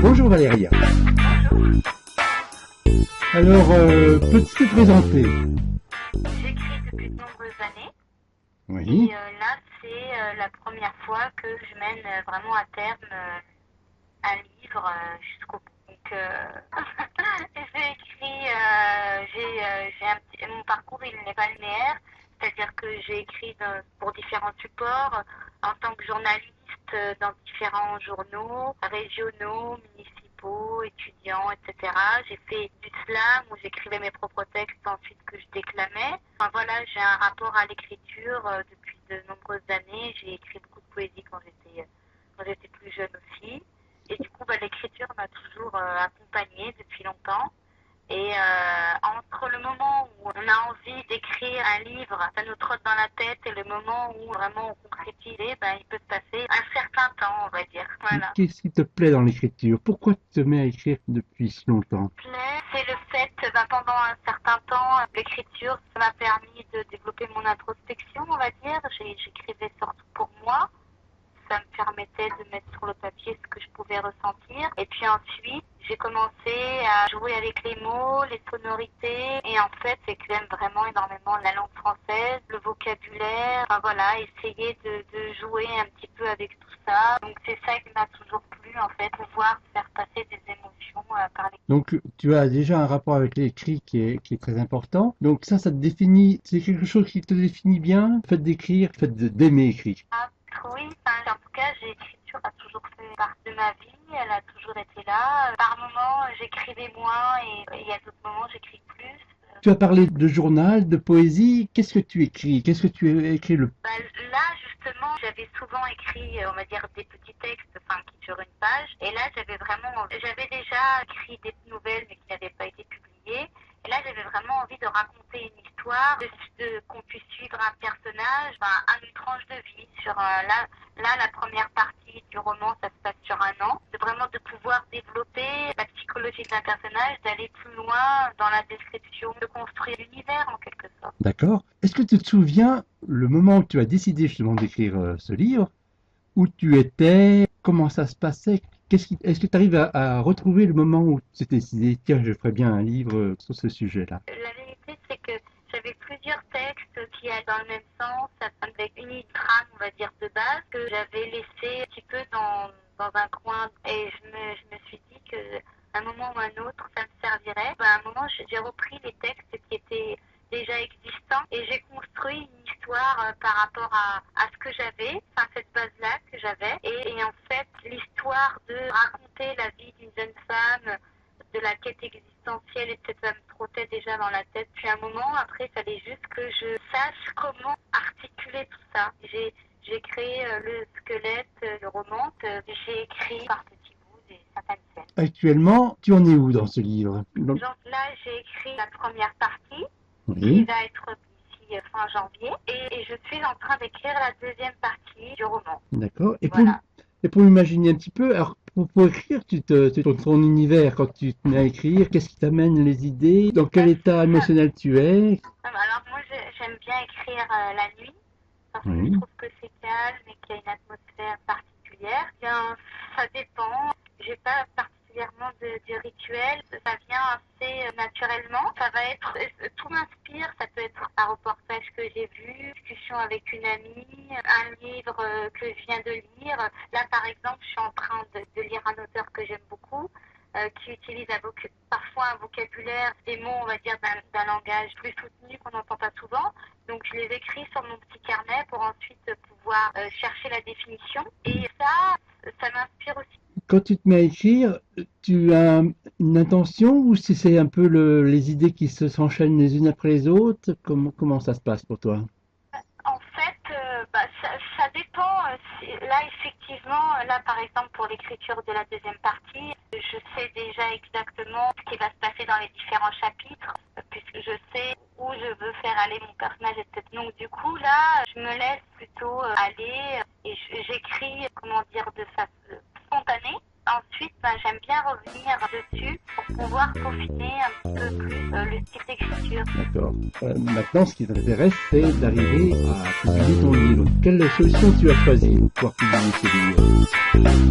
Bonjour Valéria. Alors, peux-tu te présenter? J'écris depuis de nombreuses années Oui. et là c'est la première fois que je mène vraiment à terme un livre jusqu'au bout. Donc j'ai écrit, mon parcours il n'est pas linéaire, c'est-à-dire que j'ai écrit pour différents supports en tant que journaliste dans différents journaux régionaux, municipaux, étudiants, etc. J'ai fait du slam où j'écrivais mes propres textes ensuite que je déclamais. Enfin voilà, j'ai un rapport à l'écriture depuis de nombreuses années. J'ai écrit beaucoup de poésie quand j'étais plus jeune aussi. Et du coup, l'écriture m'a toujours accompagnée depuis longtemps. Et entre le moment où on a envie d'écrire un livre, ça nous trotte dans la tête, et le moment où vraiment on concrétise, il peut se passer un certain temps, on va dire. Voilà. Qu'est-ce qui te plaît dans l'écriture? Pourquoi tu te mets à écrire depuis si longtemps? C'est le fait, pendant un certain temps, l'écriture, ça m'a permis de développer mon introspection, on va dire. J'écrivais surtout pour moi. Ça me permettait de mettre sur le papier ce que je pouvais ressentir. Et puis ensuite, j'ai commencé à jouer avec les mots, les sonorités. Et en fait, c'est que j'aime vraiment énormément la langue française, le vocabulaire. Enfin voilà, essayer de jouer un petit peu avec tout ça. Donc c'est ça qui m'a toujours plu, en fait, pouvoir faire passer des émotions par les... Donc, tu as déjà un rapport avec l'écrit qui est très important. Donc ça te définit, c'est quelque chose qui te définit bien, le fait d'écrire, le fait d'aimer écrire. Ah, oui, en tout cas, l'écriture a toujours fait partie de ma vie, elle a toujours été là. Par moments, j'écrivais moins et il y a d'autres moments, j'écris plus. Tu as parlé de journal, de poésie. Qu'est-ce que tu écris? Qu'est-ce que tu as écrit le... Bah, là, justement, j'avais souvent écrit, on va dire, des petits textes, enfin, qui durent une page. Et là, j'avais déjà écrit des nouvelles, mais qui n'avaient pas été publiées. Et là, j'avais vraiment envie de raconter une histoire, qu'on puisse suivre un personnage, une tranche de vie. La première partie du roman, ça se passe sur un an. C'est vraiment de pouvoir développer la psychologie d'un personnage, d'aller plus loin dans la description, de construire l'univers en quelque sorte. D'accord. Est-ce que tu te souviens le moment où tu as décidé justement d'écrire ce livre? Où tu étais? Comment ça se passait? Est-ce que tu arrives à retrouver le moment où tu t'es décidé, tiens, je ferais bien un livre sur ce sujet-là? La vérité, c'est que j'avais plusieurs textes qui allaient dans le même sens, avec une trame, on va dire, de base, que j'avais laissé un petit peu dans un coin. Et je me suis dit que un moment ou un autre, ça me servirait. À un moment, j'ai repris les textes qui étaient déjà existants et j'ai construit une histoire par rapport à ce que j'avais, enfin cette base-là que j'avais. Et en fait, l'histoire de raconter la vie d'une jeune femme, de la quête existentielle, etc. Ça me trottait déjà dans la tête depuis un moment. Après, il fallait juste que je sache comment articuler tout ça. J'ai créé le squelette, le roman. J'ai écrit par petits bouts certaines scènes. Actuellement, tu en es où dans ce livre? Donc là, j'ai écrit la première partie qui Oui, va être d'ici fin janvier. Et je suis en train d'écrire la deuxième partie du roman. d'accord. Voilà. Et pour imaginer un petit peu, alors pour écrire, ton univers, quand tu te mets à écrire, qu'est-ce qui t'amène les idées? Dans quel état Ça, émotionnel tu es? alors moi, j'aime bien écrire la nuit parce que je Oui. trouve que c'est calme et qu'il y a une atmosphère particulière. Bien, ça dépend. J'ai pas particulièrement de rituel. Ça vient assez naturellement. Ça va être, tout m'inspire. Ça peut être un reportage que j'ai vu, une discussion avec une amie, un livre que je viens de lire. Là, par exemple, je suis en train de lire un auteur que j'aime beaucoup. Qui utilise parfois un vocabulaire, des mots, on va dire, d'un langage plus soutenu qu'on n'entend pas souvent. Donc je les écris sur mon petit carnet pour ensuite pouvoir chercher la définition. Et ça m'inspire aussi. Quand tu te mets à écrire, tu as une intention ou si c'est un peu les idées qui s'enchaînent les unes après les autres? Comment ça se passe pour toi? En fait, ça dépend. Là, effectivement, là, par exemple, pour l'écriture de la deuxième partie, je sais déjà exactement ce qui va se passer dans les différents chapitres, puisque je sais où je veux faire aller mon personnage, etc. Donc, du coup, là, je me laisse plutôt aller et j'écris, comment dire, de façon spontanée. Ensuite, j'aime bien revenir dessus pour pouvoir peaufiner un petit peu plus le style d'écriture. D'accord. Maintenant, ce qui t'intéresse, c'est d'arriver à publier ton livre. Quelle solution tu as choisie pour pouvoir publier ce livre?